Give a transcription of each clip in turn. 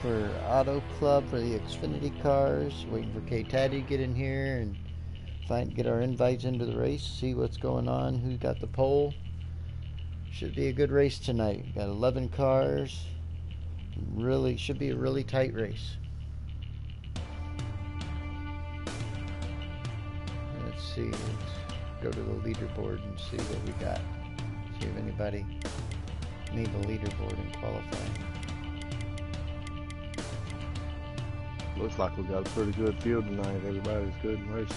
For Auto Club for the Xfinity cars. Waiting for K-Taddy to get in here and get our invites into the race. See what's going on. Who got the pole? Should be a good race tonight. Got 11 cars. Really should be a really tight race. Let's see. Let's go to the leaderboard and see what we got. See if anybody made the leaderboard in qualifying. Looks like we got a pretty good field tonight. Everybody's good in racing.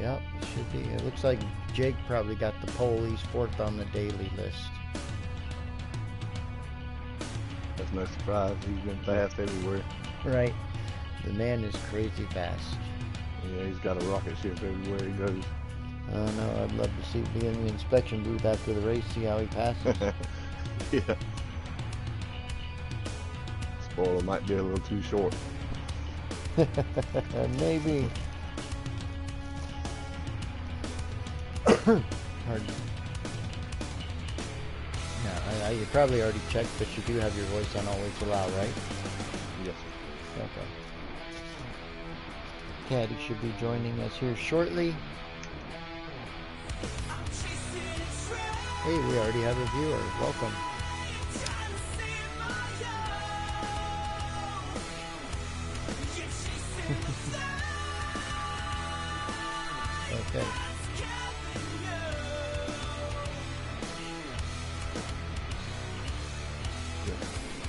Yep, it should be. It looks like Jake probably got the pole. He's fourth on the daily list. That's no surprise. He's been fast everywhere. Right. The man is crazy fast. Yeah, he's got a rocket ship everywhere he goes. I don't know. I'd love to be in the inspection booth after the race, see how he passes. Yeah. Spoiler might be a little too short. Maybe. Hard. Yeah, you probably already checked, but you do have your voice on Always Allow, right? Yes. Okay. Caddy should be joining us here shortly. Hey, we already have a viewer. Welcome. Okay.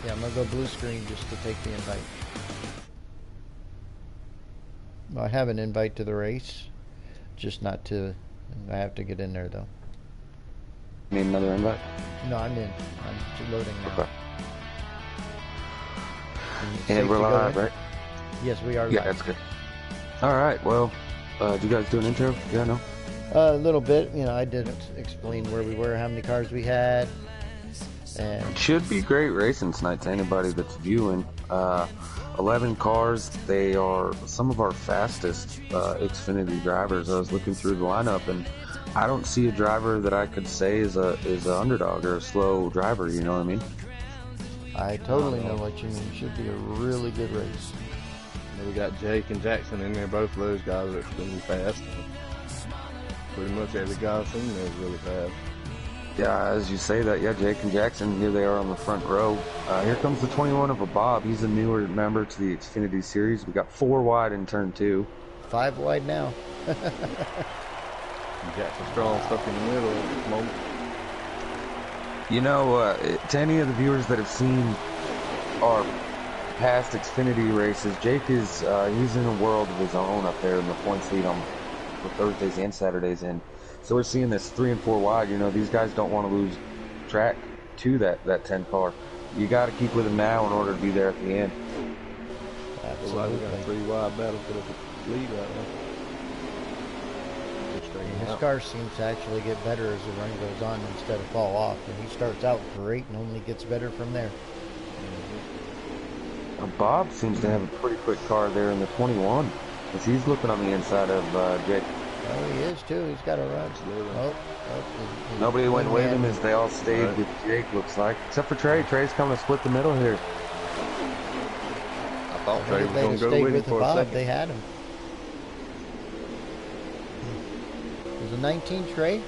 Yeah, I'm going to go blue screen just to take the invite. Well, I have an invite to the race, just not to... I have to get in there, though. Need another invite? No, I'm in. I'm loading now. Okay. And we're live, right? Yes, we are live. Yeah, that's good. All right, well, do you guys do an intro? Yeah, no? A little bit. You know, I did explain where we were, how many cars we had. And It should be great racing tonight to anybody that's viewing. 11 cars. They are some of our fastest Xfinity drivers. I was looking through the lineup, and I don't see a driver that I could say is a underdog or a slow driver. You know what I mean? I totally know what you mean. Should be a really good race. We got Jake and Jackson in there. Both of those guys are extremely fast. Pretty much every guy I've seen there is really fast. Yeah, as you say that, yeah, Jake and Jackson, here they are on the front row. Here comes the 21 of a Bob. He's a newer member to the Xfinity series. We got 4 wide in turn 2. 5 wide now. Jackson Strong stuck in the middle at this moment. You know, to any of the viewers that have seen our past Xfinity races, Jake is he's in a world of his own up there in the points lead on for Thursdays and Saturdays, and so we're seeing this 3 and 4 wide. You know, these guys don't want to lose track to that 10 car. You got to keep with them now in order to be there at the end. Absolutely. We got a 3 wide battle for the lead right now. His car seems to actually get better as the run goes on instead of fall off. And he starts out great and only gets better from there. Bob seems to have a pretty quick car there in the 21, as he's looking on the inside of Jake. Oh, he is too. He's got a run. Nobody went with him as they all stayed with Jake, looks like. Except for Trey. Trey's coming to split the middle here. I thought Trey was going to go with him for a second. They had him. Was it 19 Trey?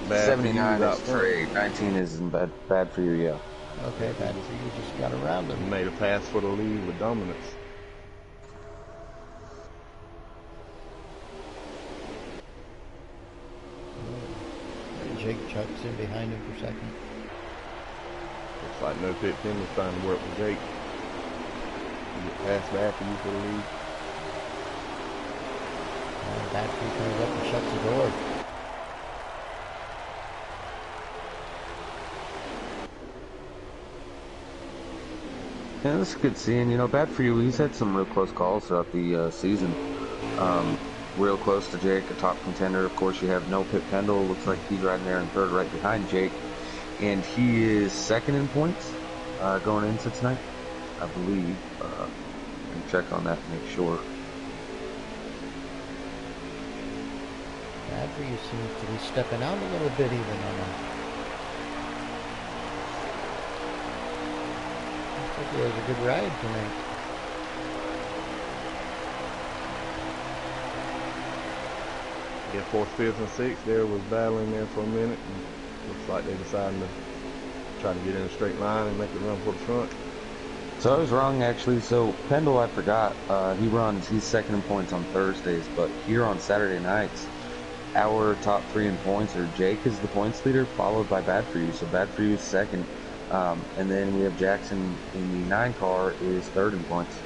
79 is Trey. 19 isn't bad for you, yeah. Okay, bad for you. Just got around him. He made a pass for the lead with dominance. Jake chucks in behind him for second. Looks like No Pit Pin was trying to work with Jake. You get past back and you for the lead. Battery comes up and shuts the door. Yeah, this is good seeing. You know, bad for you. He's had some real close calls throughout the season. Real close to Jake, a top contender. Of course, you have No Pit Pendle. Looks like he's riding there in third right behind Jake. And he is second in points going into tonight, I believe. Can check on that to make sure. Bad for you seems to be stepping out a little bit even on that. Hope he has a good ride tonight. Yeah, fourth, fifth, and sixth there was battling there for a minute. And looks like they decided to try to get in a straight line and make it run for the front. So I was wrong, actually. So Pendle, I forgot, he's second in points on Thursdays, but here on Saturday nights, our top three in points are Jake is the points leader, followed by Bad For You. So Bad For You is second. And then we have Jackson in the 9 car is third in points.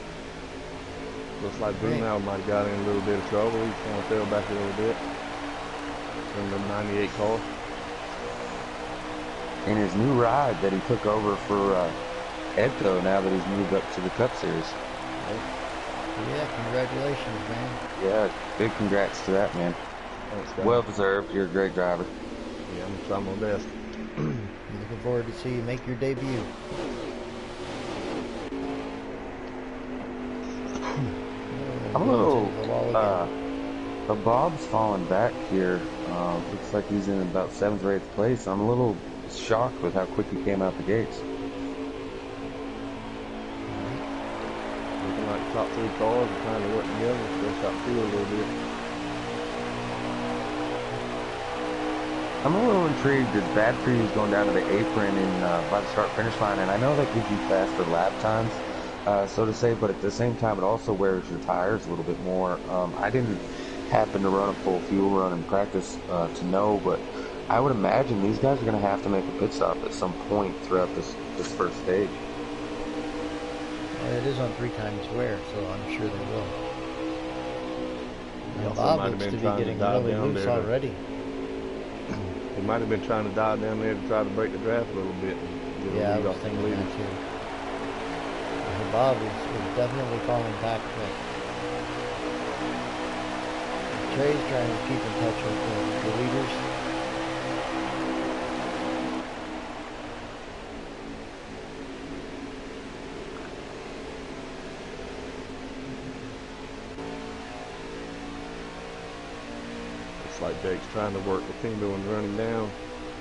Looks like Boonhour might have got in a little bit of trouble. He kind of fell back a little bit in the 98 car. In his new ride that he took over for Edco, now that he's moved up to the Cup Series. Yeah, congratulations, man. Yeah, big congrats to that, man. Thanks, guys. Well deserved. You're a great driver. Yeah, I'm going to try my best. I'm looking forward to see you make your debut. I'm a little, the Bob's falling back here. Looks like he's in about 7th or 8th place. I'm a little shocked with how quick he came out the gates. Looking like top 3 cars are trying to work together, stretch out the field a little bit. I'm a little intrigued. It's Bad For You going down to the apron by the start-finish line, and I know that gives you faster lap times, so to say, but at the same time, it also wears your tires a little bit more. I didn't happen to run a full fuel run in practice to know, but I would imagine these guys are going to have to make a pit stop at some point throughout this first stage. Well, it is on 3 times wear, so I'm sure they will. He also Bob might have looks to been be trying to getting dial really down loose there. already. He might have been trying to dial down there to try to break the draft a little bit. And get Yeah, I a lead was off the thinking leaders. that too. Bob is definitely falling back, but Trey's trying to keep in touch with the leaders. Looks like Jake's trying to work with Pingo and run him down.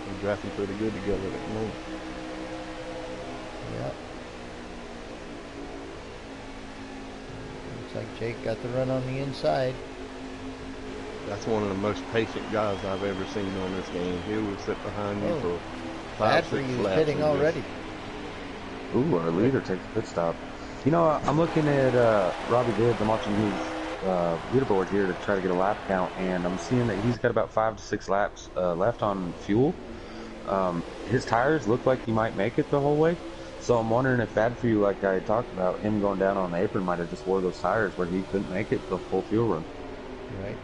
They're drafting pretty good together at the moment. Yep. Looks like Jake got the run on the inside. That's one of the most patient guys I've ever seen on this game. He will sit behind you for 5 Bad or For 6 You laps. pitting already. Ooh, our leader takes a pit stop. You know, I'm looking at Robbie Gibbs. I'm watching his leaderboard here to try to get a lap count, and I'm seeing that he's got about 5 to 6 laps left on fuel. His tires look like he might make it the whole way, so I'm wondering if Bad For You, like I talked about, him going down on the apron might have just wore those tires where he couldn't make it the full fuel run. Right.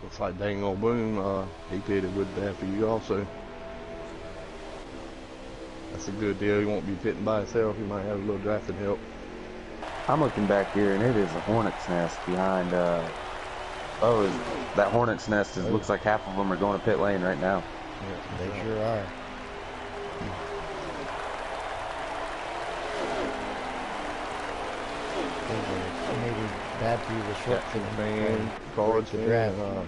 Looks like dang old Boone, he pitted with Bad For You also. That's a good deal. He won't be pitting by himself. He might have a little drafting help. I'm looking back here, and it is a hornet's nest behind. That hornet's nest looks like half of them are going to pit lane right now. Yeah, They sure are. Maybe Bad For You was short for Jackson them. fan, Cards the fan, draft.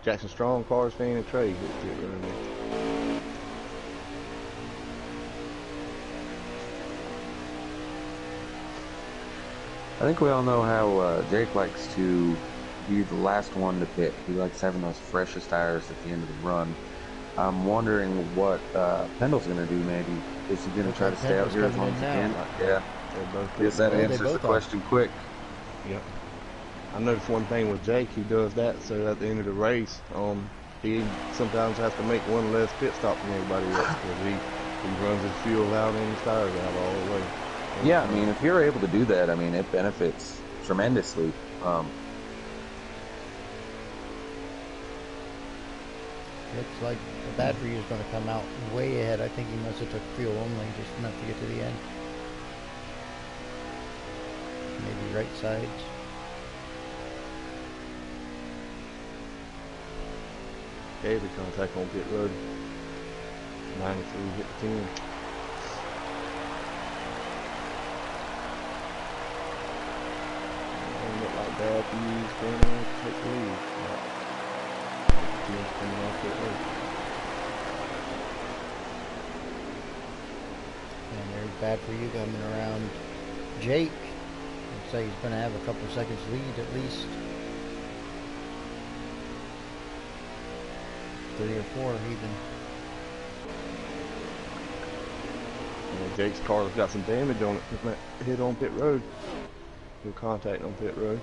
Jackson Strong, Cards fan, and Trey hit it right there. I think we all know how Jake likes to be the last one to pit. He likes having those freshest tires at the end of the run. I'm wondering what Pendle's going to do, maybe. Is he going to try to stay out here as long as he can? Yeah. Guess that answers the question quick. Yep. I noticed one thing with Jake, he does that so at the end of the race, he sometimes has to make one less pit stop than everybody else because he runs his fuel out and his tires out all the way. Yeah, I mean, if you're able to do that, I mean, it benefits tremendously. Looks like the Bad For You is going to come out way ahead. I think he must have took fuel only just enough to get to the end. Maybe right sides. Heavy contact on pit road. 93 hit the 10. Doesn't look like Bad For You's going to take the lead. Team's coming off pit road. And bad for you coming around Jake. Looks like he's going to have a couple seconds lead at least. 3 or 4 even. And Jake's car's got some damage on it from that hit on pit road. No contact on pit road.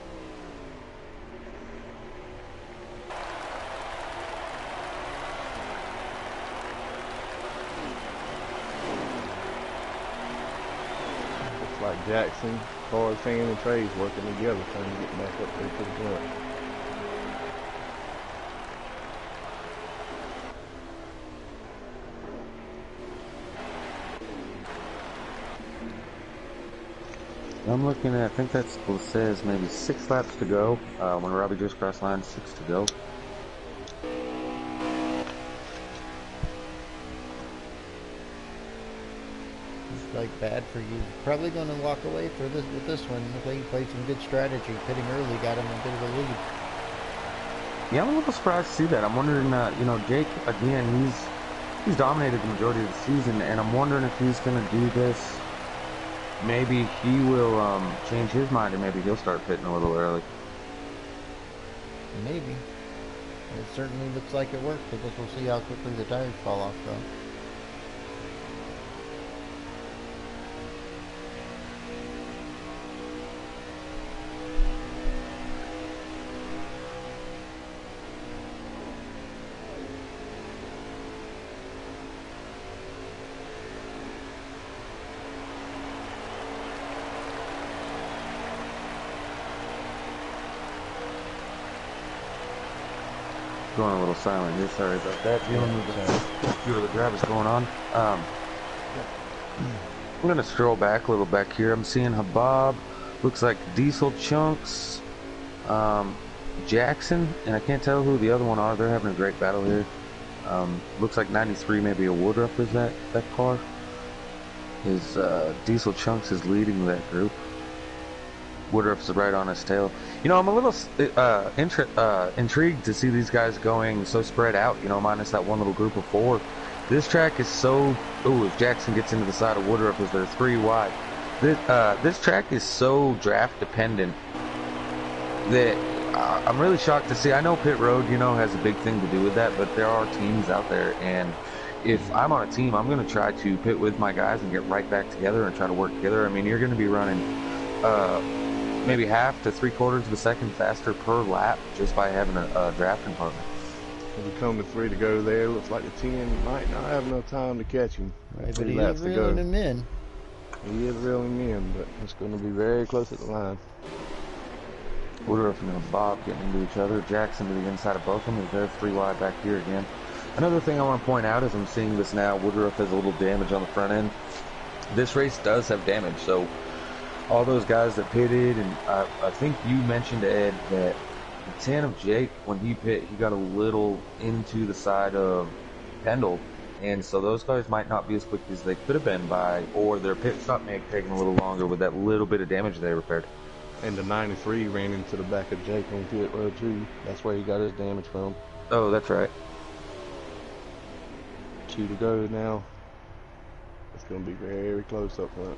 Looks like Jackson, Carr, Fan, and Trey's working together trying to get back up there to the front. I'm looking at, I think that's what it says, maybe 6 laps to go. When Robbie just crossed line, 6 to go. It's like bad for you. Probably going to walk away for this with this one. Looks like he played some good strategy. Pitting early got him a bit of a lead. Yeah, I'm a little surprised to see that. I'm wondering, you know, Jake, again, he's dominated the majority of the season, and I'm wondering if he's going to do this. Maybe he will change his mind, and maybe he'll start pitting a little early. Maybe. It certainly looks like it worked. I guess we'll see how quickly the tires fall off, though. Going a little silent here, sorry about that. Dealing with a few of the drivers going on. I'm going to stroll back a little back here. I'm seeing Habab, looks like Diesel Chunks, Jackson, and I can't tell who the other one are. They're having a great battle here. Looks like 93, maybe a Woodruff is that car. Diesel Chunks is leading that group. Woodruff's right on his tail. You know, I'm a little intrigued to see these guys going so spread out, you know, minus that one little group of 4. This track is so... Ooh, if Jackson gets into the side of Woodruff as they're 3 wide. This track is so draft dependent that I'm really shocked to see. I know pit road, you know, has a big thing to do with that, but there are teams out there, and if I'm on a team, I'm going to try to pit with my guys and get right back together and try to work together. I mean, you're going to be running... maybe half to 3/4 of a second faster per lap just by having a drafting partner. If we come to 3 to go there, looks like the 10 might not have enough time to catch him. Right, but he is reeling him in. He is reeling him in, but it's going to be very close at the line. Woodruff and Bob getting into each other. Jackson to the inside of both of them. They're 3 wide back here again. Another thing I want to point out is I'm seeing this now. Woodruff has a little damage on the front end. This race does have damage, so all those guys that pitted, and I think you mentioned, Ed, that the 10 of Jake, when he pit, he got a little into the side of Pendle, and so those cars might not be as quick as they could have been or their pit stop may have taken a little longer with that little bit of damage they repaired. And the 93 ran into the back of Jake on pit road too. That's where he got his damage from. Oh, that's right. 2 to go now. It's going to be very close up front.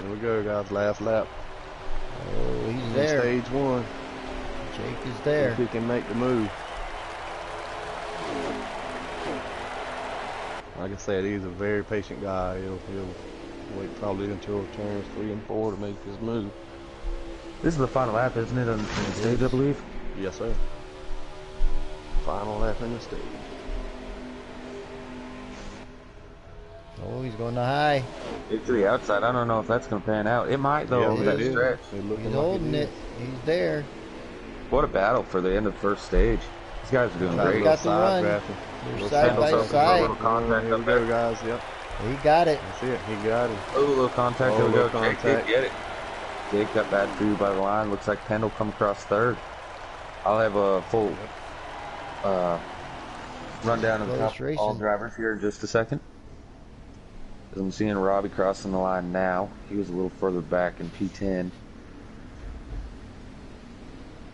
Here we go, guys. Last lap. Oh, he's there. Stage 1. Jake is there. If he can make the move. Like I said, he's a very patient guy. He'll wait probably until turns 3 and 4 to make his move. This is the final lap, isn't it, on the stage, I believe? Yes, sir. Final lap in the stage. Oh, he's going to high. It's to the outside. I don't know if that's going to pan out. It might, though, Yeah, that it stretch. He's holding it. He's there. What a battle for the end of the first stage. These guys are doing great. Got the run. They're side by side. Little contact Here up we there. go, guys. Yep. He got it. That's it. He got it. Oh, a little contact. There we go. Jake Contact. did get it. Jake got bad through by the line. Looks like Pendle come across 3rd. I'll have a full rundown of the top all drivers here in just a second. As I'm seeing Robbie crossing the line now. He was a little further back in P10.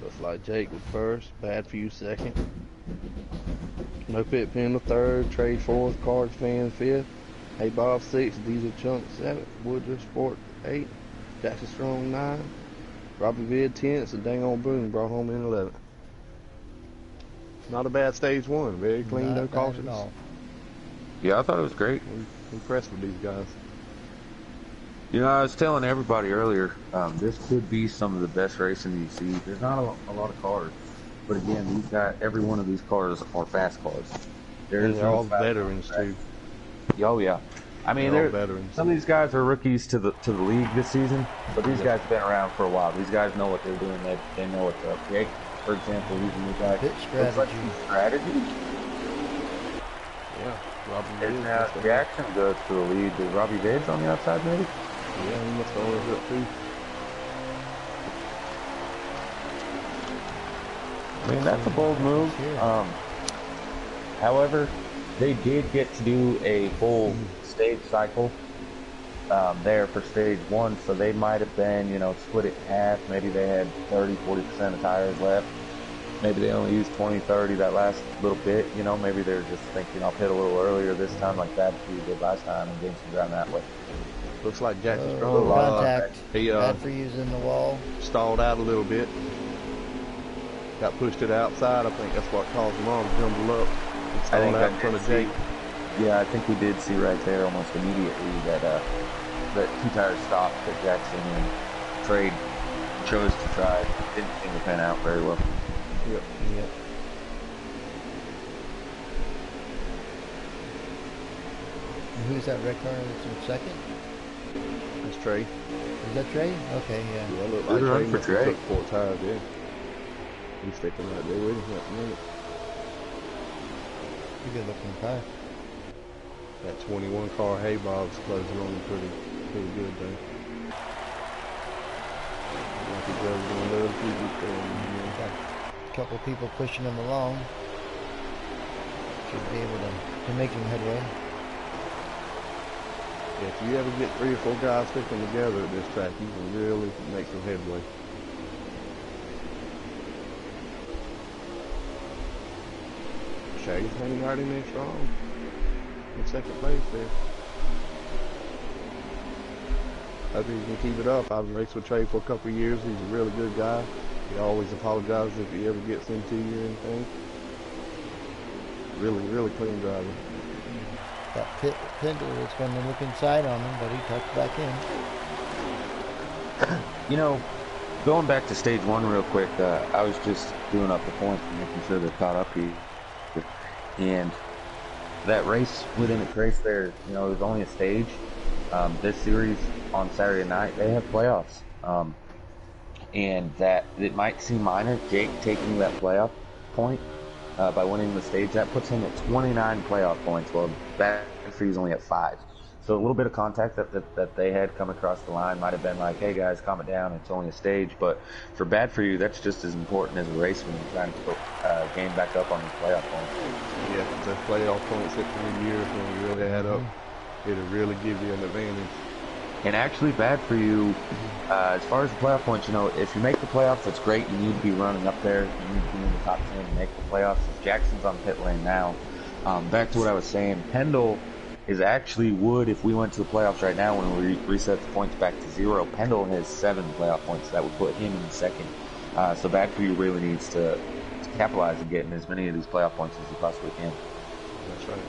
Looks like Jake was first. Bad for you second. No Pit Pendle third, Trey fourth, Cards Fan fifth, Hey Bob sixth, Diesel Chunk seventh, Woodruff Sport eighth, Jackson Strong ninth, Robbie Vid 10th, and Dang on Boone brought home in 11th. Not a bad stage one. Very clean, no Not bad cautions. at all. Yeah, I thought it was great. I'm impressed with these guys. You know, I was telling everybody earlier, this could be some of the best racing you see. There's not a lot of cars, but again, these guys, every one of these cars are fast cars. And they're all veterans too. Oh yeah, I mean they're all veterans. Some of these guys are rookies to the league this season, but these guys have been around for a while. These guys know what they're doing. They know what's up. Jake, for example, he's a new guy. Pit strategy. Strategy. Yeah, Robbie Vids. Now Jackson goes to the lead. Is Robbie Vids on the outside maybe? Yeah, he must have always up too. I mean, that's a bold move. However, they did get to do a full stage cycle there for stage one, so they might have been, you know, split it in half. Maybe they had 30-40% of tires left. Maybe they only used 20-30 that last little bit. You know, maybe they're just thinking, I'll pit a little earlier this time, like that if you did last time, and gain some ground that way. Looks like Jackson Strong. Contact. He bad for using the wall. Stalled out a little bit. Got pushed to the outside. I think that's what caused him on to jumble up. And stalled out in front of Jake. Yeah, I think we did see right there almost immediately that that two tires stopped, that Jackson and Trade chose to try. Didn't seem to pan out very well. Yep. And who's that red car that's in second? That's Trey. Is that Trey? Okay, yeah. Yeah, look like Trey must have took 4 tires, yeah. He's sticking right there with him at the minute. A good looking car. That 21 car hay bob's closing on pretty good though. Like he does on the other people. Got a couple people pushing him along. Should be able to make him headway. Yeah, if you ever get 3 or 4 guys sticking together at this track, you can really make some headway. Shaggy's hanging right in there strong. In second place there. Hope he can keep it up. I've raced with Trey for a couple of years. He's a really good guy. He always apologizes if he ever gets into you or anything. Really clean driver. That Pendle was going to look inside on him, but he tucked back in. You know, going back to stage one real quick, I was just doing up the points and making sure they're caught up here. And that race within its race there, you know, it was only a stage. This series on Saturday night, they have playoffs. And that it might seem minor, Jake taking that playoff point by winning the stage, that puts him at 29 playoff points. Well, Bad for You's only at 5. So a little bit of contact that they had come across the line might have been like, hey guys, calm it down, it's only a stage. But for Bad for You, that's just as important as a race when you're trying to gain back up on these playoff points. Yeah, the playoff points at 3 years when you really add up, it'll really give you an advantage. And actually, Bad for You, as far as the playoff points, you know, if you make the playoffs, that's great. You need to be running up there. You need to be in the top 10 to make the playoffs. Jackson's on pit lane now. Back to what I was saying, Pendle is actually would, if we went to the playoffs right now when we reset the points back to 0, Pendle has 7 playoff points. That would put him in second. So Bad for You really needs to capitalize and getting as many of these playoff points as he possibly can. That's right.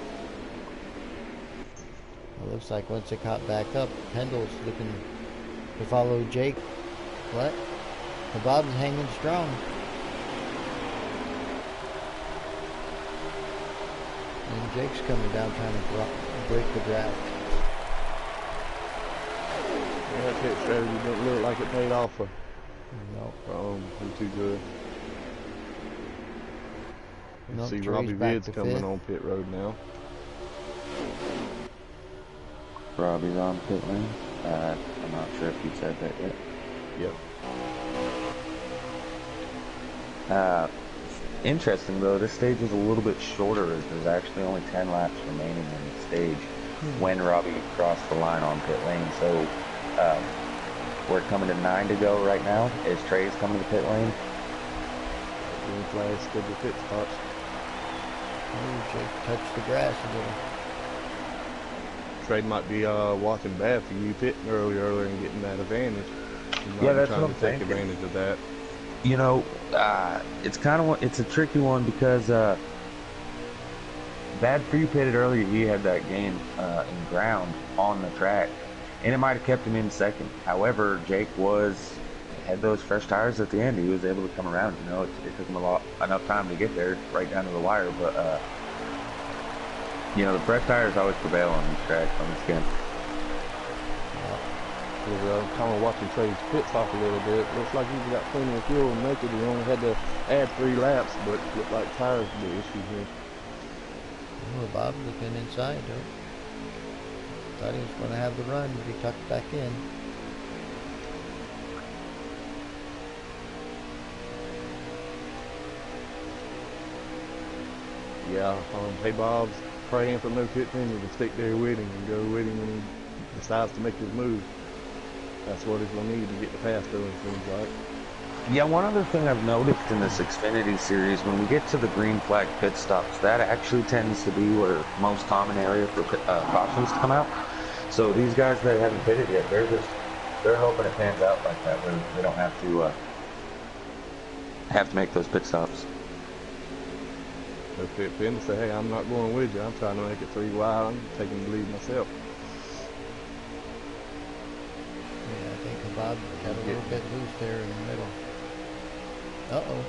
It looks like once it caught back up, Pendle's looking to follow Jake. What? The Bob's hanging strong. And Jake's coming down trying to break the draft. Yeah, that pit strategy doesn't look like it paid off for him too good. Nope, See Trey's Robbie back Vid's to coming 5th. on pit road now. Robbie's on pit lane. I'm not sure if you said that yet. Yep. Interesting though, this stage is a little bit shorter as there's actually only 10 laps remaining in the stage when Robbie crossed the line on pit lane. So we're coming to 9 to go right now as Trey's coming to the pit lane. Green flags, scheduled pit stops. Jake touched the grass a little. Trey might be watching bad for you pitting earlier and getting that advantage. He might Yeah, be that's what trying I'm to take thinking. advantage of that. You know, it's a tricky one because Bad Free pitted earlier. He had that gain in ground on the track, and it might have kept him in second. However, Jake had those fresh tires at the end. He was able to come around. You know, it took him enough time to get there, right down to the wire. But you know, the fresh tires always prevail on these tracks, on this game. I'm kind of watching Trey's pit stop a little bit. Looks like he's got plenty of fuel to make it. He only had to add 3 laps, but it looked like tires were the issue here. Oh, Bob looking inside, though. Thought he was going to have the run, but he tucked back in. Yeah, hey Bob's praying for no pit penalty to stick there with him and go with him when he decides to make his move. That's what he's going to need to get the pass through, it seems like. Yeah, one other thing I've noticed in this Xfinity series, when we get to the green flag pit stops, that actually tends to be where most common area for cautions to come out. So these guys that haven't pitted yet, they're hoping it pans out like that, where they don't have to make those pit stops. No pit penalty, say, hey, I'm not going with you. I'm trying to make it 3 wide. I'm taking the lead myself. Yeah, I think Bob got a little bit loose there in the middle. Uh-oh.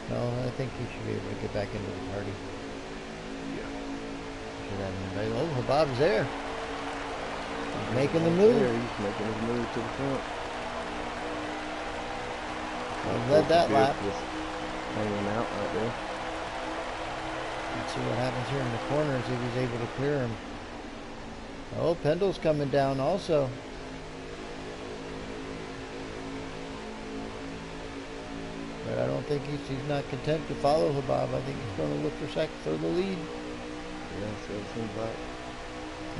No, I think he should be able to get back into the party. Yeah. Should have anybody. Oh, Bob's there. He's making the move. There, he's making his move to the front. Well, led that lap. Just hanging out right there. Let's see what happens here in the corners if he's able to clear him. Oh, Pendle's coming down also. But I don't think he's not content to follow Habab. I think he's going to look for the lead. Yeah, so it seems like.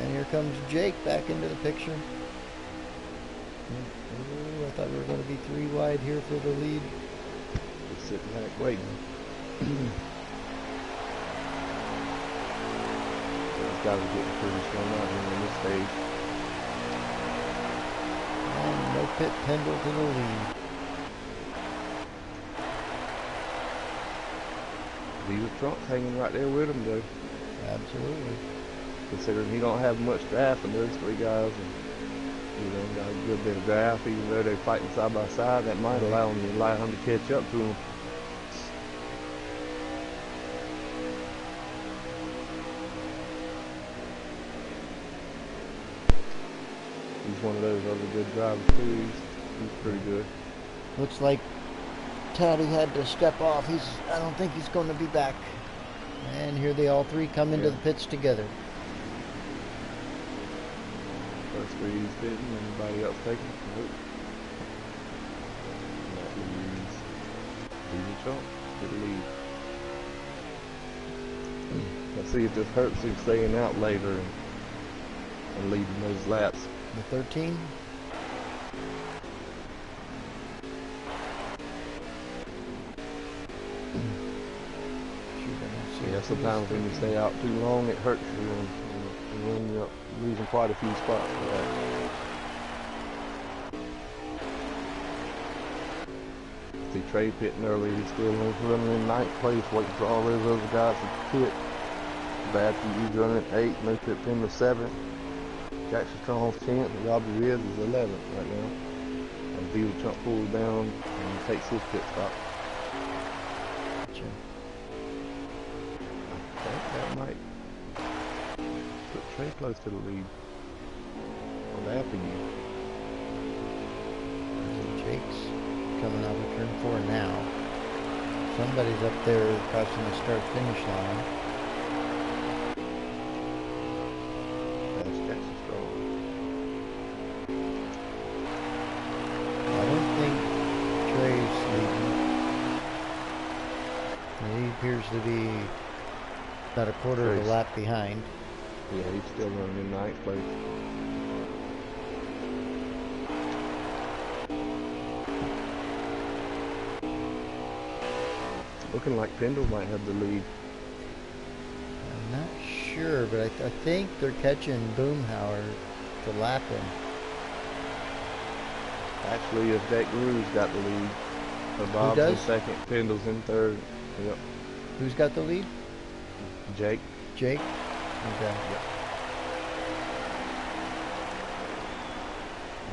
And here comes Jake back into the picture. Ooh, I thought we were going to be 3 wide here for the lead. Just sitting back waiting. These guys are getting pretty strong out here on this stage. And no pit, Pendle to the lead. Leader Trump's hanging right there with him, though. Absolutely. Considering he don't have much draft in those 3 guys, and you know, got a good bit of draft, even though they're fighting side by side, that might allow him to catch up to him. He's one of those other good drivers too. He's pretty good. Looks like Taddy had to step off. I don't think he's going to be back. And here they all 3 come into the pits together. First 3 he's pitting, anybody else taking? Nope. That leaves Leader Trump to the lead. Let's see if this hurts him staying out later and leading those laps. The 13. Yeah, sometimes when you stay out too long, it hurts you and you end up losing quite a few spots for that. See Trey pitting early, he's still running in 9th place, waiting for all those other guys to pit. Bad he's running 8th, no pit penalty 7th. Jackson Strong's 10th, and Robbie Riz is 11th right now. And Leader Trump pulls down and takes his pit stop. That might put Trey close to the lead. Or after you. Jake's coming out of turn 4 now. Somebody's up there crossing the start-finish line. That's Jackson Strong. I don't think Trey's leading. He appears to be about a quarter of a lap behind. Yeah, he's still running in 9th place. Looking like Pendle might have the lead. I'm not sure, but I think they're catching Boomhauer to lap him. Actually, if Jake Rue's got the lead, Bob's in does? second, Pendle's in third. Yep. Who's got the lead? Jake. Jake? Okay.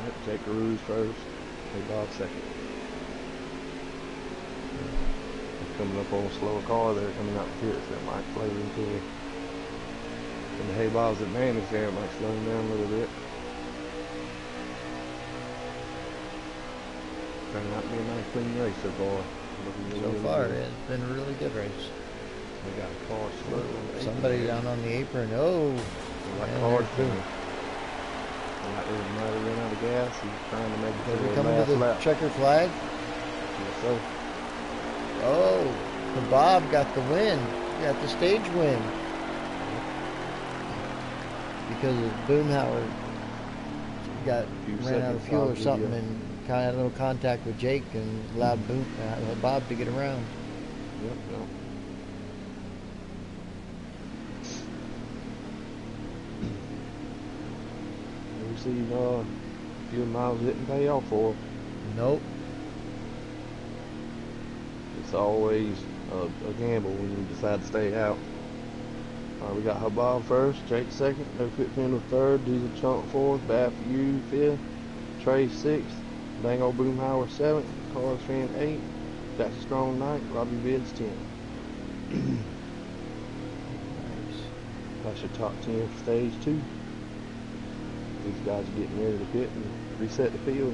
Yep, Jake Rue's first, Bob second. They're coming up on a slower car there, coming out the pits, that might play into it. And the Hey Bob's advantage there might slow him down a little bit. Turned out to be a nice clean race so far. So far, it's been a really good race. We got a car slow on the Somebody apron. down on the apron. Oh, Like man, hard there's for him. Boom. Like he might have run out of gas. He's trying to make it Are to we the coming to last the lap. checker flag? Yes, so. Oh, the Bob got the win. Got the stage win. Because of Boomhauer ran out of fuel or something and kind of had a little contact with Jake and allowed Bob to get around. Yep. We see few miles didn't pay off for him. Nope. It's always a gamble when you decide to stay out. We got Habab first, Jake second, No Fit Pendle third, Diesel Chunk fourth, Bad For You fifth, Trey sixth, Dang Old Boomhauer seventh, Carlos Fan eighth, Jackson Strong ninth, Robbie Vids 10th. Nice. That's your top 10 for stage 2. These guys are getting ready to pit and reset the field.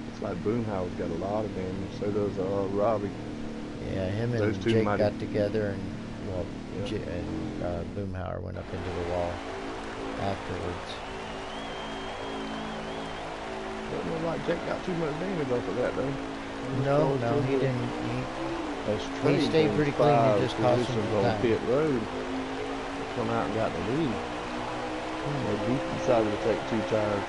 Looks like Boomhauer's got a lot of damage, so does Robbie. Yeah, him Those and two Jake might got have- together and, well, Yeah. Boomhauer went up into the wall afterwards. Doesn't look like Jake got too much damage off of that though. No, he didn't. He stayed pretty clean. He just cost him positions the on time. pit road. Come out and got the lead. Maybe he decided to take 2 tires.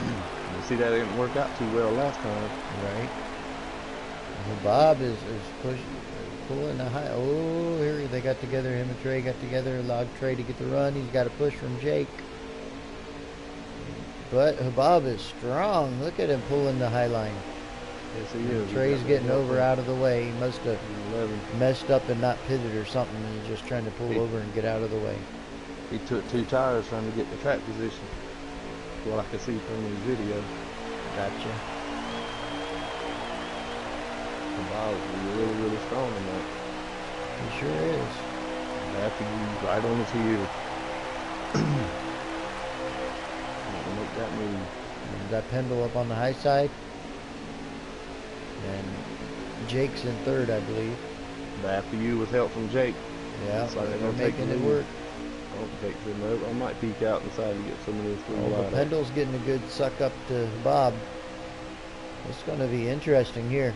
You see that didn't work out too well last time. Right. And Bob is pulling a high. Oh, here they got together. Him and Trey got together. Allowed Trey to get the run. He's got a push from Jake. But Habab is strong. Look at him pulling the high line. Yes, he is. Trey's getting over out of the way. He must have 11. messed up and not pitted or something. And he's just trying to pull over and get out of the way. He took 2 tires trying to get the track position. That's what I could see from his video. Gotcha. Habab's really, really strong in that. He sure is. After you right on his heel. Make that move. And got Pendle up on the high side. And Jake's in third, I believe. But after you with help from Jake. Yeah, looks like they're gonna take making the it lead. work. Oh, Jake's in there. I might peek out inside and get some of this green Oh, light. but Pendle's getting a good suck up to Bob. It's going to be interesting here.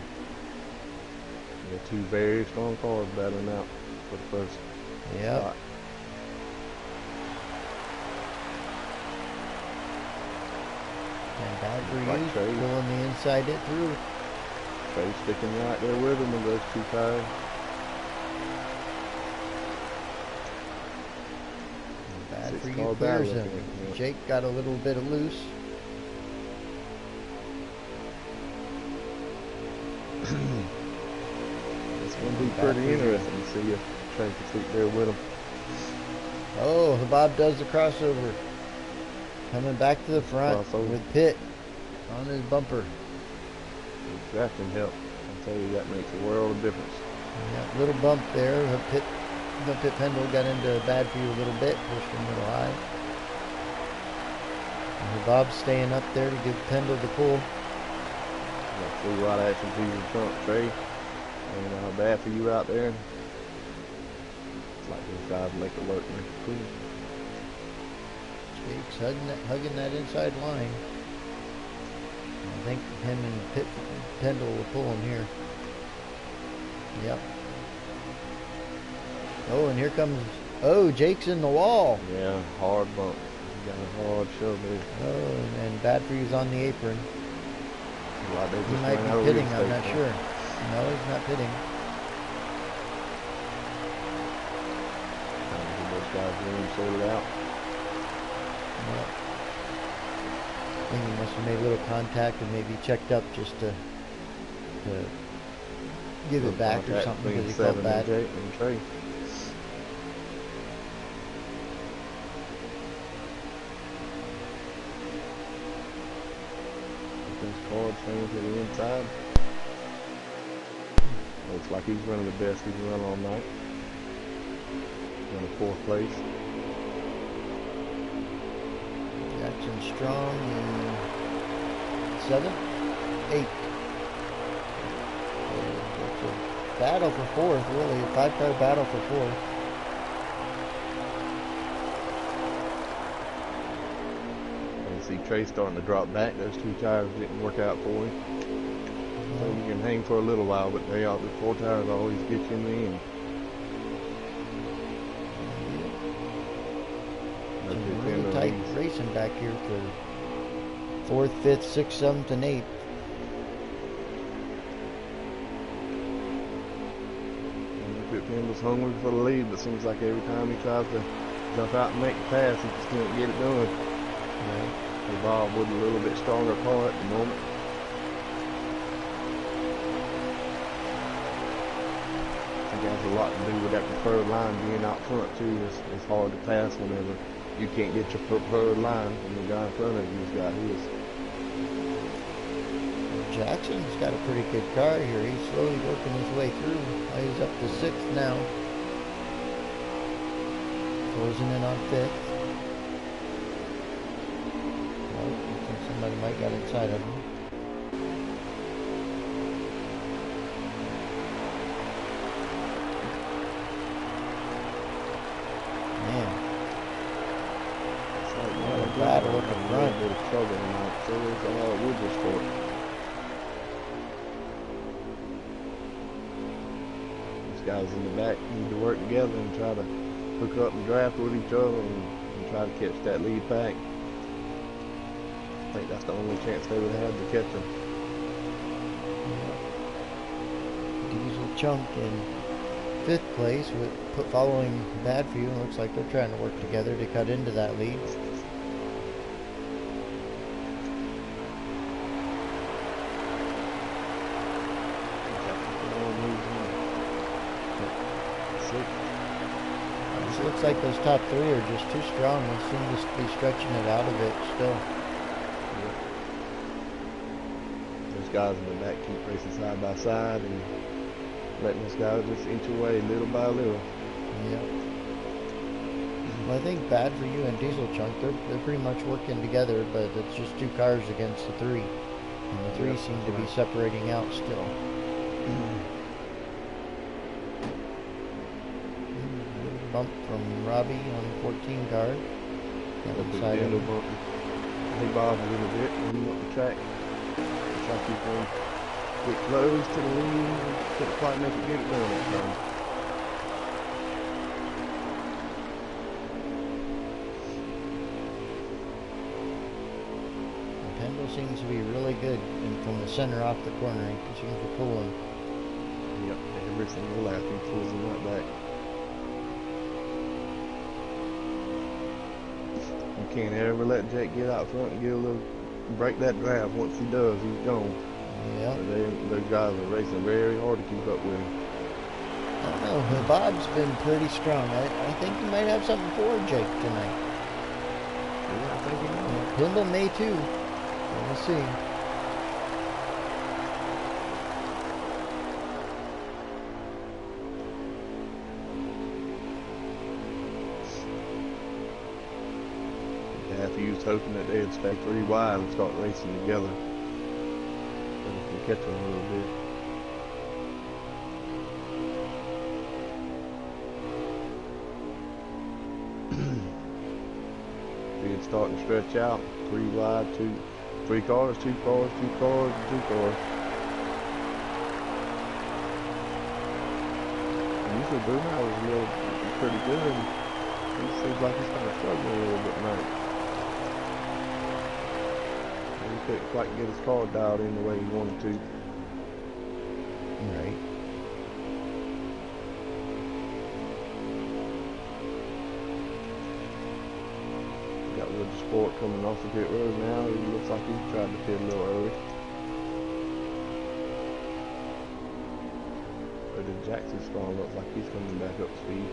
Yeah, 2 very strong cars battling out for the first Yeah. spot. And bad for Like you, Trey. pulling the inside it through. Trey sticking right there with him in those 2 tires. Bad for 6 you car clears battle, I him. think, yeah. Jake got a little bit of loose. It's going to be Bad pretty for you. interesting to see if Trey can stick there with him. Oh, Bob does the crossover. Coming back to the front Crossover. with Pitt on his bumper. That can help. I'll tell you, that makes a world of difference. Yeah, little bump there. Pitt Pendle got into bad for you a little bit, pushed him a little high. And Bob's staying up there to give Pendle the pull. Got full right action to the front, Trey. And bad for you out there. It's like those guys make it work, make it cool. Jake's hugging that inside line. I think him and Pendle will pull him here. Yep. Oh, and here comes... Oh, Jake's in the wall. Yeah, hard bump. Got a hard shove there. Oh, and bad for you's on the apron. Like they He just might ran be out of real pitting, I'm estate not there. sure. No, he's not pitting. Trying to get those guys room sorted out. Yeah. I think he must have made a little contact and maybe checked up just to give it back or Contact something between because he felt 7 bad. and Jake and Trey. This card swing to the inside. Looks like he's running the best he's run all night. Running 4th place. Jackson Strong in 7th, 8th. It's a battle for 4th, really. A 5-car battle for 4th. And see Trey starting to drop back. Those 2 tires didn't work out for him. So you can hang for a little while, but the 4 tires always get you in the end. Some really tight racing back here for 4th, 5th, 6th, 7th, and 8th. Pit Pendle's hungry for the lead, but seems like every time he tries to jump out and make a pass, he just can't get it done. The Bob with a little bit stronger car at the moment. I think it has a lot to do with that preferred line being out front too. It's hard to pass whenever you can't get your preferred line and the guy in front of you has got his. Jackson's got a pretty good car here. He's slowly working his way through. He's up to 6th now. Closing in on 5th. Oh, I think somebody might got inside of him. Man. It's like, What a battle at the front. A little bit of trouble tonight. So there's a lot of Woodruff for it. Guys in the back need to work together and try to hook up and draft with each other and try to catch that lead back. I think that's the only chance they would have to catch them. Diesel Chunk in 5th place, with following Bad For You. Looks like they're trying to work together to cut into that lead. It looks like those top 3 are just too strong. They seem to be stretching it out a bit still. Those guys in the back keep racing side by side and letting those guys just inch away little by little. Yeah. Well, I think Bad For You and Diesel Chunk, they're pretty much working together, but it's just 2 cars against the 3. And the 3 seem to be separating out still. Bump from Robbie on the 14 car. Inside of him. He bobs a little bit and he went the track. Try to keep him get close to the lead. Couldn't quite make it get it done that time. Pendle seems to be really good from the center off the corner. He seems to pull him. Yep, every single lap he pulls him right back. You can't ever let Jake get out front and get a little break that draft. Once he does, he's gone. Yeah. Those guys are racing very hard to keep up with him. I don't know. Bob's been pretty strong. I think he might have something for Jake tonight. Yeah, I think he might. Pendle may too. We'll see. Half he was hoping that they'd stay 3 wide and start racing together. And if we catch them a little bit. It's starting to stretch out. 3 wide, 3 cars, 2 cars, 2 cars, 2 cars. And usually Boomhauer's pretty good. It seems like he's kind of struggling a little bit tonight. couldn't quite get his car dialed in the way he wanted to. Right. Got Wood Sport coming off the pit road now. He looks like he tried to pit a little early. But the Jackson Strong looks like he's coming back up to speed.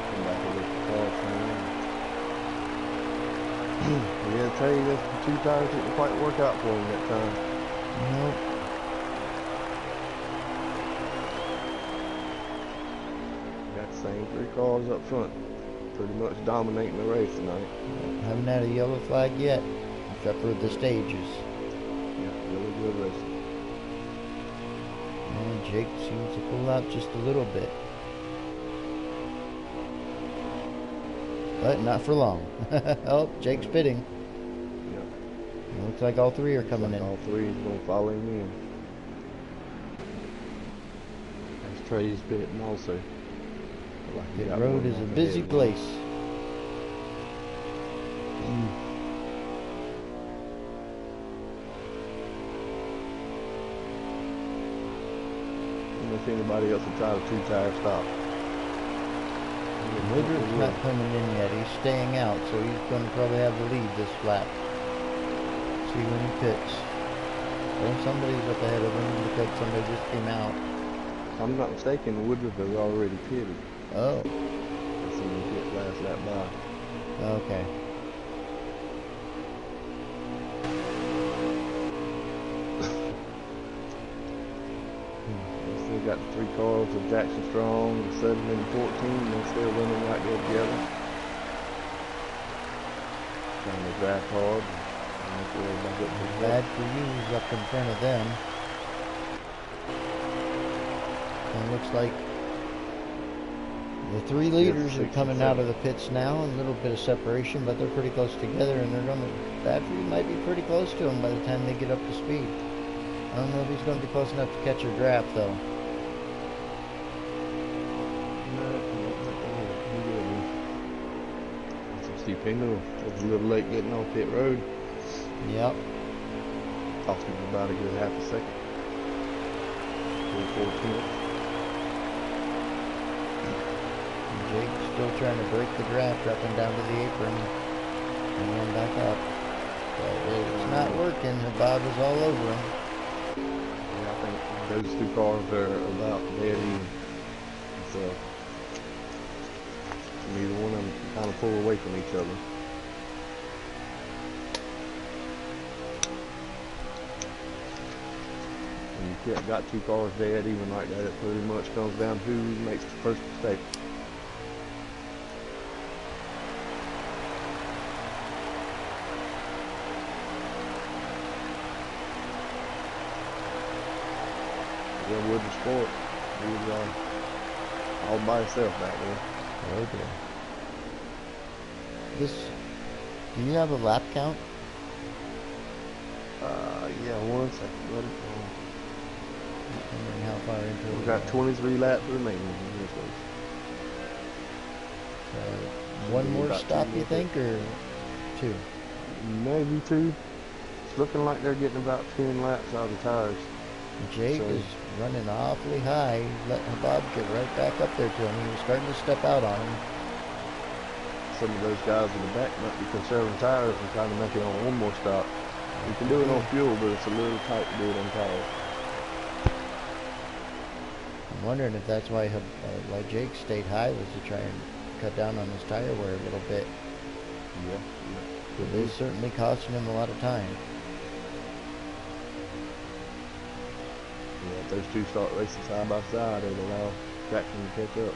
Come back a little car train. Yeah, Trey, the two tires didn't quite work out for him that time. Nope. Got the same three cars up front, pretty much dominating the race tonight. Haven't had a yellow flag yet, except for the stages. Yeah, really good racing. And Jake seems to pull out just a little bit. But not for long. Oh, Jake's pitting. Yeah. Looks like all three are coming like in. All three is going to follow him in. As Trey's pitting also. Like he Pit got road one is a off busy ahead of him. place. I don't know if anybody else will try the two-tire stop. Woodruff's not coming in yet. He's staying out, so he's going to probably have the lead this lap. See when he pits. Well, somebody's up ahead of him because somebody just came out. If I'm not mistaken, Woodruff has already pitted. Oh, I seen him pit last lap by. okay. They still got the three cars of Jackson Strong, the 7 and 14. They're still running right there together. Trying to draft hard. And make everybody get to the Bad for you, he's up in front of them. And it looks like the three leaders are coming out of the pits now. A little bit of separation, but they're pretty close together, and they're going to. Bad for you might be pretty close to him by the time they get up to speed. I don't know if he's going to be close enough to catch a draft, though. Stupendo was a little late getting off pit road. Yep. Cost him about a good half a second. 14. Jake's still trying to break the draft, dropping down to the apron and then back up. But it's not working. Bob is all over him. Yeah, I think those two cars are about dead even. So neither one of them can kind of pull away from each other. When you got two cars dead even like that, it pretty much comes down to who makes the first mistake. Yeah, Wood Sport. He was all by himself back there. Oh dear. Do you have a lap count? Yeah, 1 second, buddy. Wondering how far into it We've got 23 laps remaining in this race. one more About stop, 2 you more think, or two? Maybe 2. It's looking like they're getting about 10 laps out of the tires. Jake So- is running awfully high. He's letting Bob get right back up there to him. He was starting to step out on him. Some of those guys in the back might be conserving tires and trying to make it on one more stop. You can do it on fuel, but it's a little tight to do it on tires. I'm wondering if that's why Jake stayed high, was to try and cut down on his tire wear a little bit. Yeah. It is certainly costing him a lot of time. Yeah, if those two start racing side by side, it'll allow Jackson to catch up.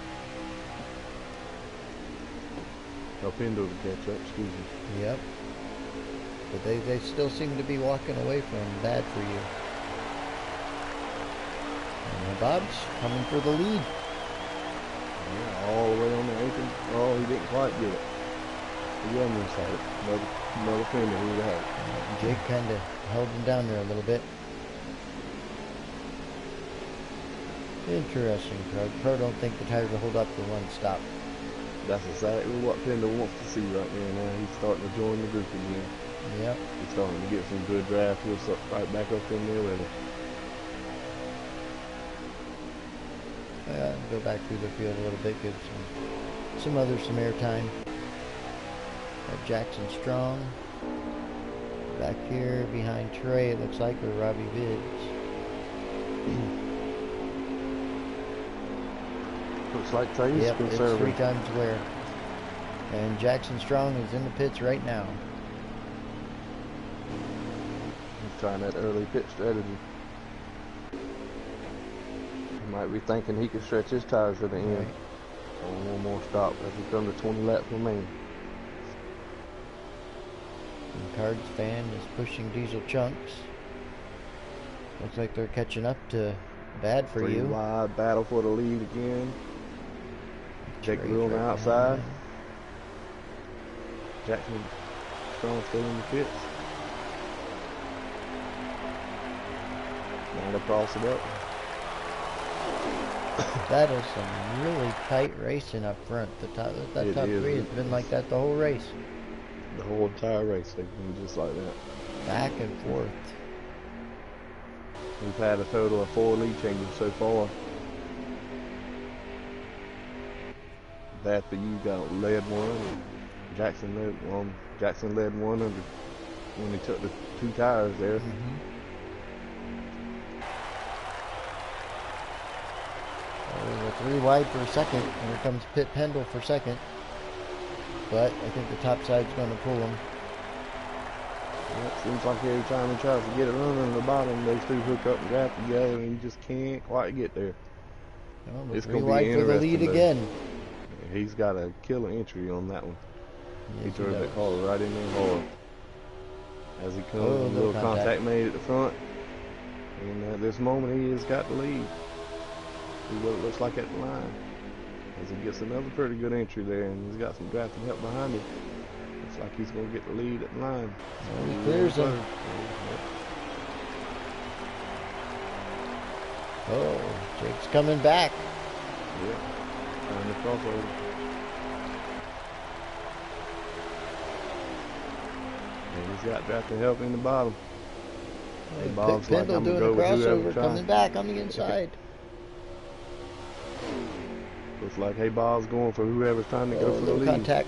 Pendo to catch up, excuse me. Yep. But they still seem to be walking away from him. Bad for you. And Bob's coming for the lead. Yeah, all the way on the apron. Oh, he didn't quite get it. He almost had it. Another fender, he would have had it. Jake kind of held him down there a little bit. Interesting. I don't think the tires will hold up for one stop. That's exactly what Pendle wants to see right now. He's starting to join the group again. Yep. He's starting to get some good draft hits right back up in there with him. Go back through the field a little bit, give some others some airtime. Got Jackson Strong. Back here behind Trey, it looks like, or Robbie Vids. Looks like Trey's Yep, conservative. it's 3 times wear. And Jackson Strong is in the pits right now. He's trying that early pit strategy. He might be thinking he can stretch his tires to the end. Right. On one more stop as we come to 20 laps remaining. And Cards fan is pushing Diesel Chunks. Looks like they're catching up to Bad for 3 You. wide, battle for the lead again. Jake Trey's Will on the right outside. behind him. Jackson Strong still in the pits. Now to cross it up. That is some really tight racing up front. That It top is. 3 has been like that the whole race. The whole entire race they've been just like that. Back and forth. We've had a total of 4 lead changes so far. That for you got led one. Jackson led one under when he took the 2 tires there. We're 3 wide for a second. And here comes Pit Pendle for second. But I think the top side's going to pull him. Yeah, it seems like every time he tries to get it running the bottom, those 2 hook up and grab together, and he just can't quite get there. Well, we're It's 3 going to be wide for the interesting. lead again. He's got a killer entry on that one. Yes, He throws does. that car right in there hard. As he comes, Oh, a little contact. contact made at the front. And at this moment, he has got the lead. See what it looks like at the line. As he gets another pretty good entry there, and he's got some drafting help behind him. Looks like he's going to get the lead at the line. Well, he clears him. Oh, Jake's coming back. Yeah. And the crossover. And he's got drafting help in the bottom. Hey, Bob's Pit like, Pendle I'm doing going the to go with whoever crossover, tries. coming back on the inside. Looks like Hey Bob's going for whoever's trying to Oh, go for the little lead. contact.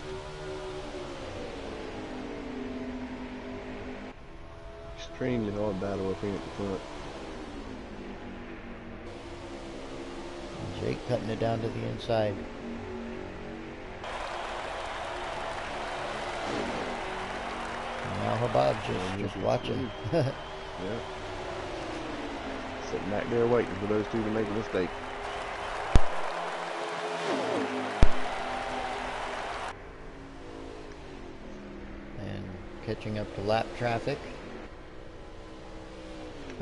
Extremely hard battle up here at the front. Jake cutting it down to the inside. And now Habab's just watching. Yeah. Sitting back there waiting for those 2 to make a mistake. And catching up to lap traffic.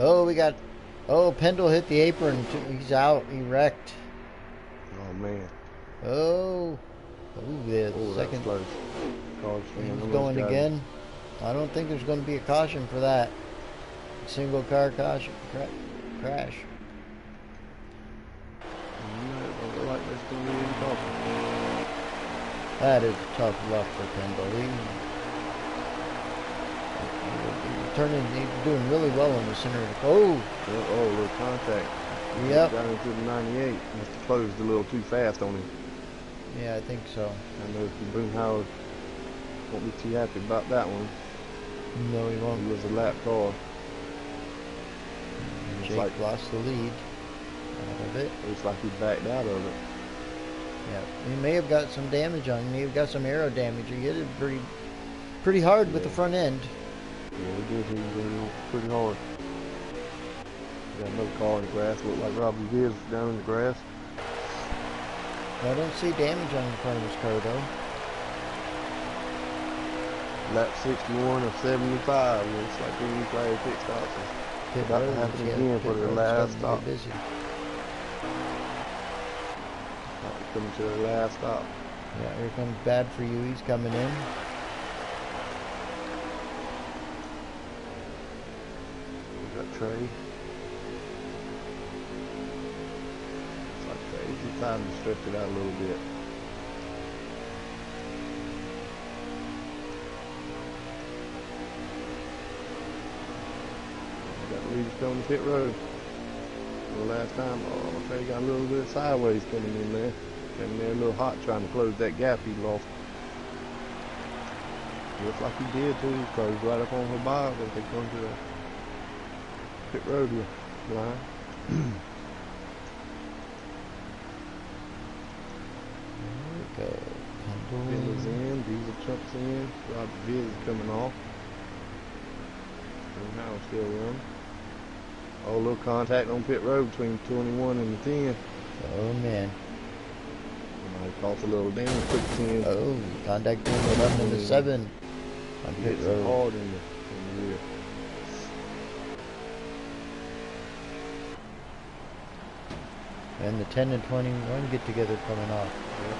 Oh, Pendle hit the apron. He's out. He wrecked. Oh man. Oh, the Oh, second. that's close. Car's He's almost going got him. again. I don't think there's going to be a caution for that. Single car caution crash. No, it don't look like there's going to be any caution. That is tough luck for Pendle. He's doing really well in the center of the. Oh, Oh, a little contact. Yep. Got into the 98. Must have closed a little too fast on him. yeah, I think so. I know Boomhauer won't be too happy about that one. No, he He won't. was a lap car. Jake like- lost the lead out of it. Looks like he backed out of it. Yeah, he may have got some damage on him. He may have got some aero damage. He hit it pretty hard with the front end. Yeah, he did. He was doing pretty hard. Got another car in the grass. Looked like Robbie Viz down in the grass. I don't see damage on the front of his car though. Lap 61 of 75. Looks like he required pit stops. Pit About to road, happen yeah, again pit for the road's last starting to stop. get busy. Coming to the last stop. Yeah, here comes Bad for You. He's coming in. We got Trey. Looks like Trey's deciding to stretch it out a little bit. coming to pit road. The last time, oh, Trey got a little bit sideways coming in there. Coming there a little hot trying to close that gap he lost. Looks like he did too. Closed right up on her bob as they come to the pit road line. Okay. Pendle's in, Diesel chumps in, Rob Viz is coming off. And now we're still running. Oh, a little contact on pit road between 21 and the 10. Oh man. Might cause a little damage, quick 10. Oh, contact between 11 and the 7 on pit Hits road. hard in the rear. And the 10 and 21 get together coming off. Yep.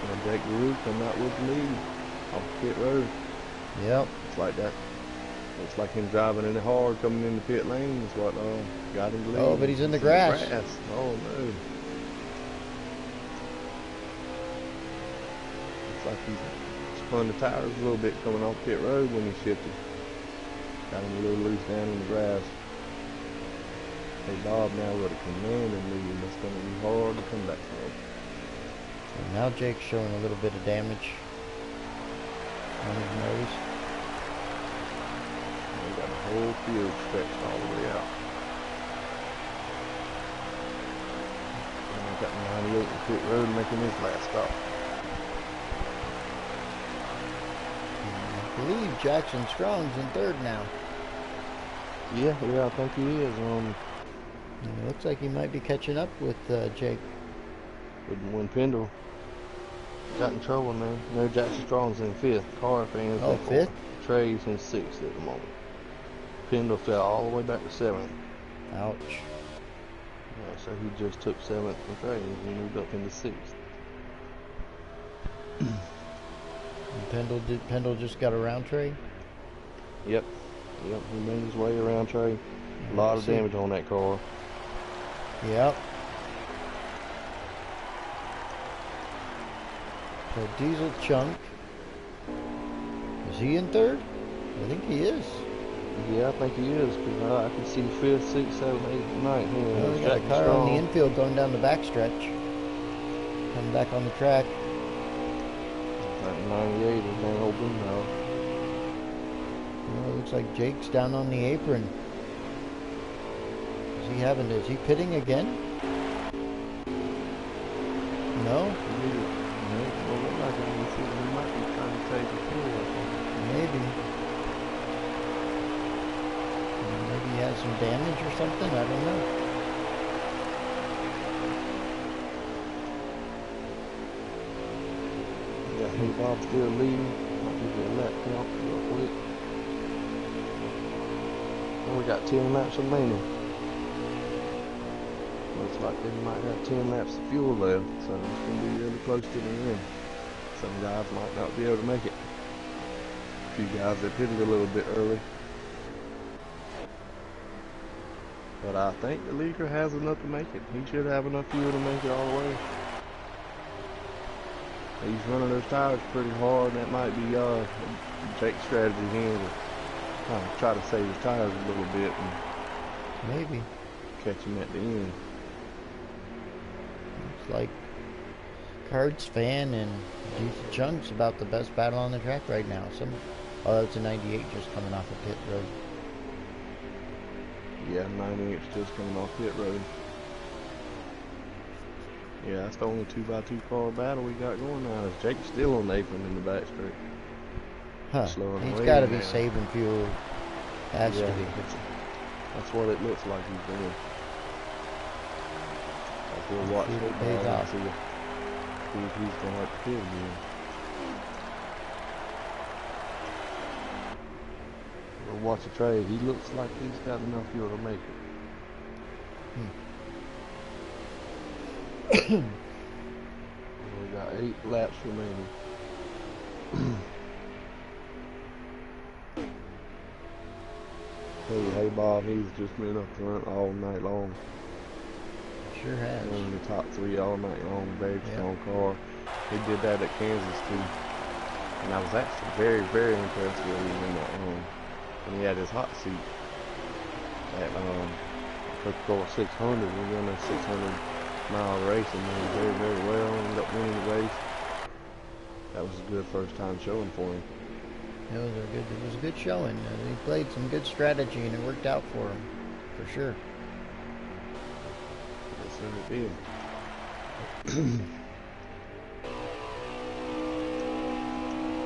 And Jack Rue coming out with the lead off pit road. Yep. It's like that. Looks like him driving in it hard coming in the pit lane is what got him to lead. Oh, but he's in the grass. Oh no. Looks like he spun the tires a little bit coming off pit road when he shifted. Got him a little loose down in the grass. Hey Bob now with a commanding lead, and it's going to be hard to come back from. So now Jake's showing a little bit of damage on his nose. We got the whole field stretched all the way out. And I got 98 in pit road making his last stop. I believe Jackson Strong's in third now. Yeah, I think he is. And it looks like he might be catching up with Jake. When Pendle got in trouble, man. No, Jackson Strong's in fifth. Car fans. Oh, fifth? Trey's in sixth at the moment. Pendle fell all the way back to seventh. Ouch. Yeah, so he just took seventh from Trey and he moved up into sixth. And Pendle just got around Trey? Yep, he made his way around Trey. A lot of damage on that car. Yep. So Diesel Chunk. Is he in third? I think he is. Yeah, I think he is, because I can see 5th, 6th, 7th, 8th, 9th here. Well, we got a car on the infield going down the backstretch. Coming back on the track. Like 98 is been open now. Well, it looks like Jake's down on the apron. Is he pitting again? No? Well, we're not going to see. He might be trying to take the field or something. Maybe. Maybe he has some damage or something? I don't know. Yeah, hey, Bob's still leading. I'll give you a lap count real quick. And we got 10 laps remaining. Looks like they might have 10 laps of fuel left, so it's going to be really close to the end. Some guys might not be able to make it. A few guys that pitted a little bit early. But I think the leader has enough to make it. He should have enough fuel to make it all the way. He's running those tires pretty hard, and that might be Jake's strategy here to kind of try to save his tires a little bit and Maybe. catch him at the end. It's like Cards Fan and Diesel Chunk's about the best battle on the track right now. Oh, that's a 98 just coming off of pit road. Yeah, 98's just coming off pit road. Yeah, that's the only 2x2 car battle we got going now. Is Jake's still on the apron in the backstretch. Huh. Slowing He's way got to be down. saving fuel. Has to be. That's what it looks like he's doing. We'll watch See if it it pays now off. and see if he's going to have to pit again. We'll watch the trade. He looks like he's got enough fuel to make it. We got 8 laps remaining. Hey Bob, he's just been up front all night long. Sure has. Running the top 3 all night long. Very Yeah. strong car. He did that at Kansas too. And I was actually very, very impressed with him in the, when he had his hot seat. at Coca-Cola 600. We won a 600-mile race and did very, very well. Ended up winning the race. That was a good first time showing for him. It was a good showing. He played some good strategy and it worked out for him, for sure. Yes, sir, it did.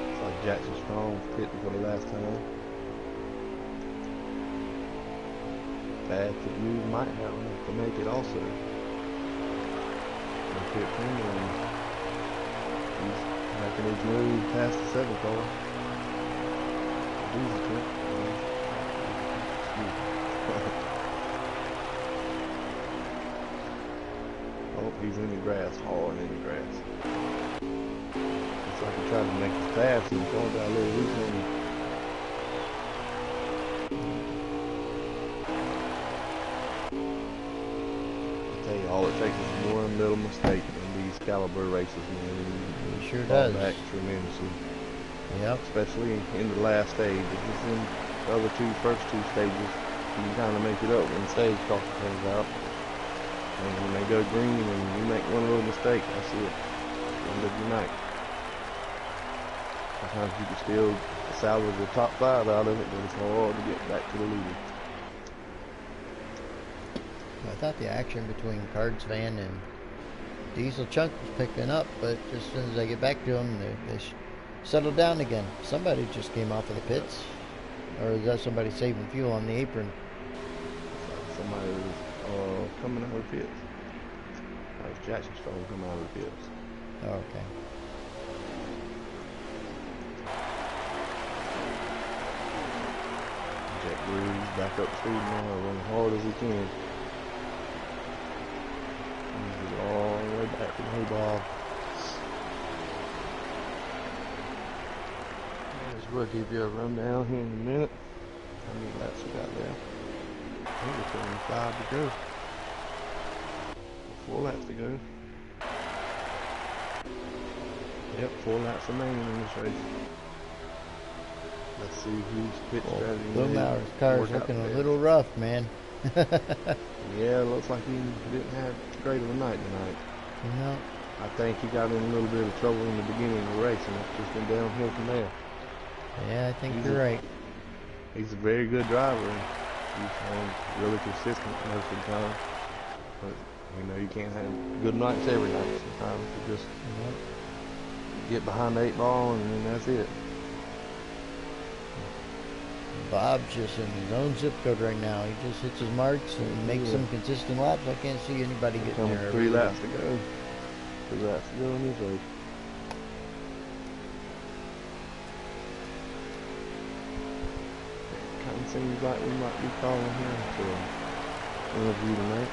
It's like Jackson Strong pitting for the last time. Patrick Hughes might have enough to make it also. Pit Penguin, he's making his move past the 7 car. Jesus, oh, he's in the grass, hauling in the grass. Looks like he tried to make his pass and the car got a little loose on him. All it takes is one little mistake in these caliber races, man. It sure does. Back tremendously. Yep. Especially in the last stage. If it's in the other first two stages, you can kind of make it up when the stage caution comes out. And when they go green and you make one little mistake, that's it. End of your night. Sometimes you can still salvage the top 5 out of it, but it's hard to get back to the leader. I thought the action between Cards Van and Diesel Chunk was picking up, but just as soon as I get back to them, they settled down again. Somebody just came off of the pits, or is that somebody saving fuel on the apron? Somebody was coming out of the pits. That was Jackson Strong coming out of the pits. Oh, okay. Jack Breeze back up speed now, running hard as he can. All the way back to the hay ball. We'll give you a rundown here in a minute. How many laps we got there? I think it's only 5 to go. 4 laps to go. Yep, 4 laps remaining in this race. Let's see who's pit strategy. Blue Mauer's car's looking a little rough, man. Yeah, looks like he didn't have great of a night tonight. No. I think he got in a little bit of trouble in the beginning of the race, and it's just been downhill from there. Yeah, I think you're right. He's a very good driver. He's really consistent most of the time. But, you know, you can't have good nights every night. Sometimes you just get behind the 8 ball, and then that's it. Bob's just in his own zip code right now. He just hits his marks and makes some consistent laps. I can't see anybody getting there. 3 laps to go. 3 laps to go in this race. Kind of seems like we might be calling him to an interview tonight.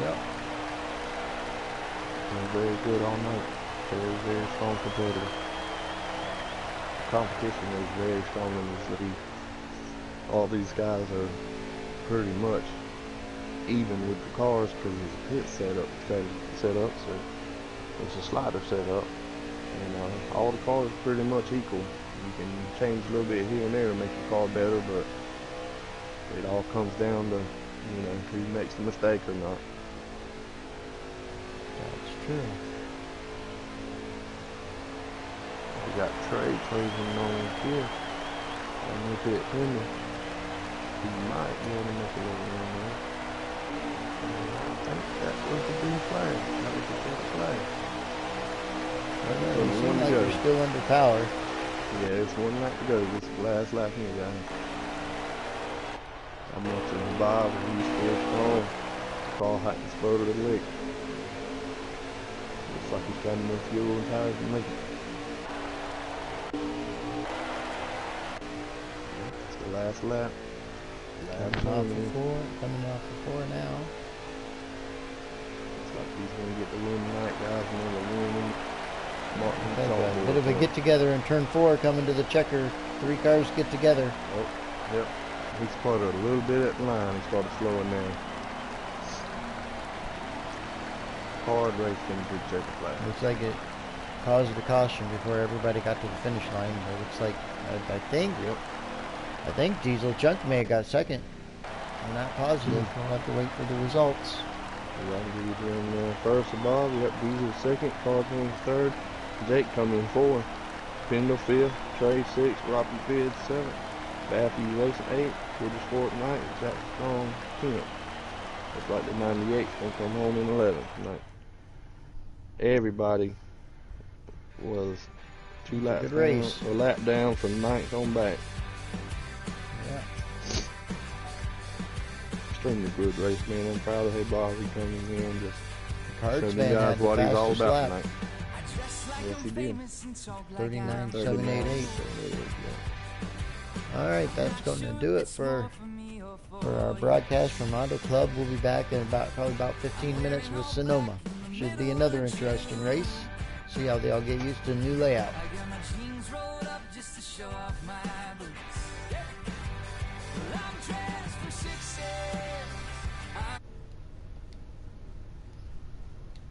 Yep. Been very good all night. Very, very strong competitor. Competition is very strong in this league. All these guys are pretty much even with the cars because it's a pit set up, so it's a slider set up, and all the cars are pretty much equal. You can change a little bit here and there to make the car better, but it all comes down to, you know, who makes the mistake or not. That's true. We got Trey closing on here. And look at him. He might be able to make a little run there. I think that was the blue flag. That was the first flag. It seems like you're still under power. Yeah, it's 1 lap to go. This is the last lap here, guys. I'm watching Bob. He's still strong. Carl hadn't exploded a lick. Looks like he's got enough fuel and tires to make it. It's the last lap. Coming off the 4 now. Looks like he's going to get the win tonight, guys. Another win. A bit of a get together in turn 4 coming to the checker. 3 cars get together. Oh, yep. He sputtered a little bit at the line. He started slowing down. Hard race into the checker flag. Looks like it caused a caution before everybody got to the finish line. It looks like, I think. Yep. I think Diesel Chunk may have got second. I'm not positive. We'll have to wait for the results. Diesel in first above. We got Diesel second. Cardinal third. Jake coming in fourth. Pendle fifth. Trey sixth. Robbie fifth. Seventh. Baffy racing eighth. British Fort ninth. Jack Strong 10th. Looks like the 98's gonna come home in 11th tonight. Everybody was two laps down, a lap down from ninth on back. Yeah. Extremely good race, man. I'm proud of Bobby coming in and just Cards showing you guys what he's all about lap. tonight. Yes, he did. 39.788. All right, that's going to do it for our broadcast from Auto Club. We'll be back in probably about 15 minutes with Sonoma. Should be another interesting race. See how they all get used to the new layout.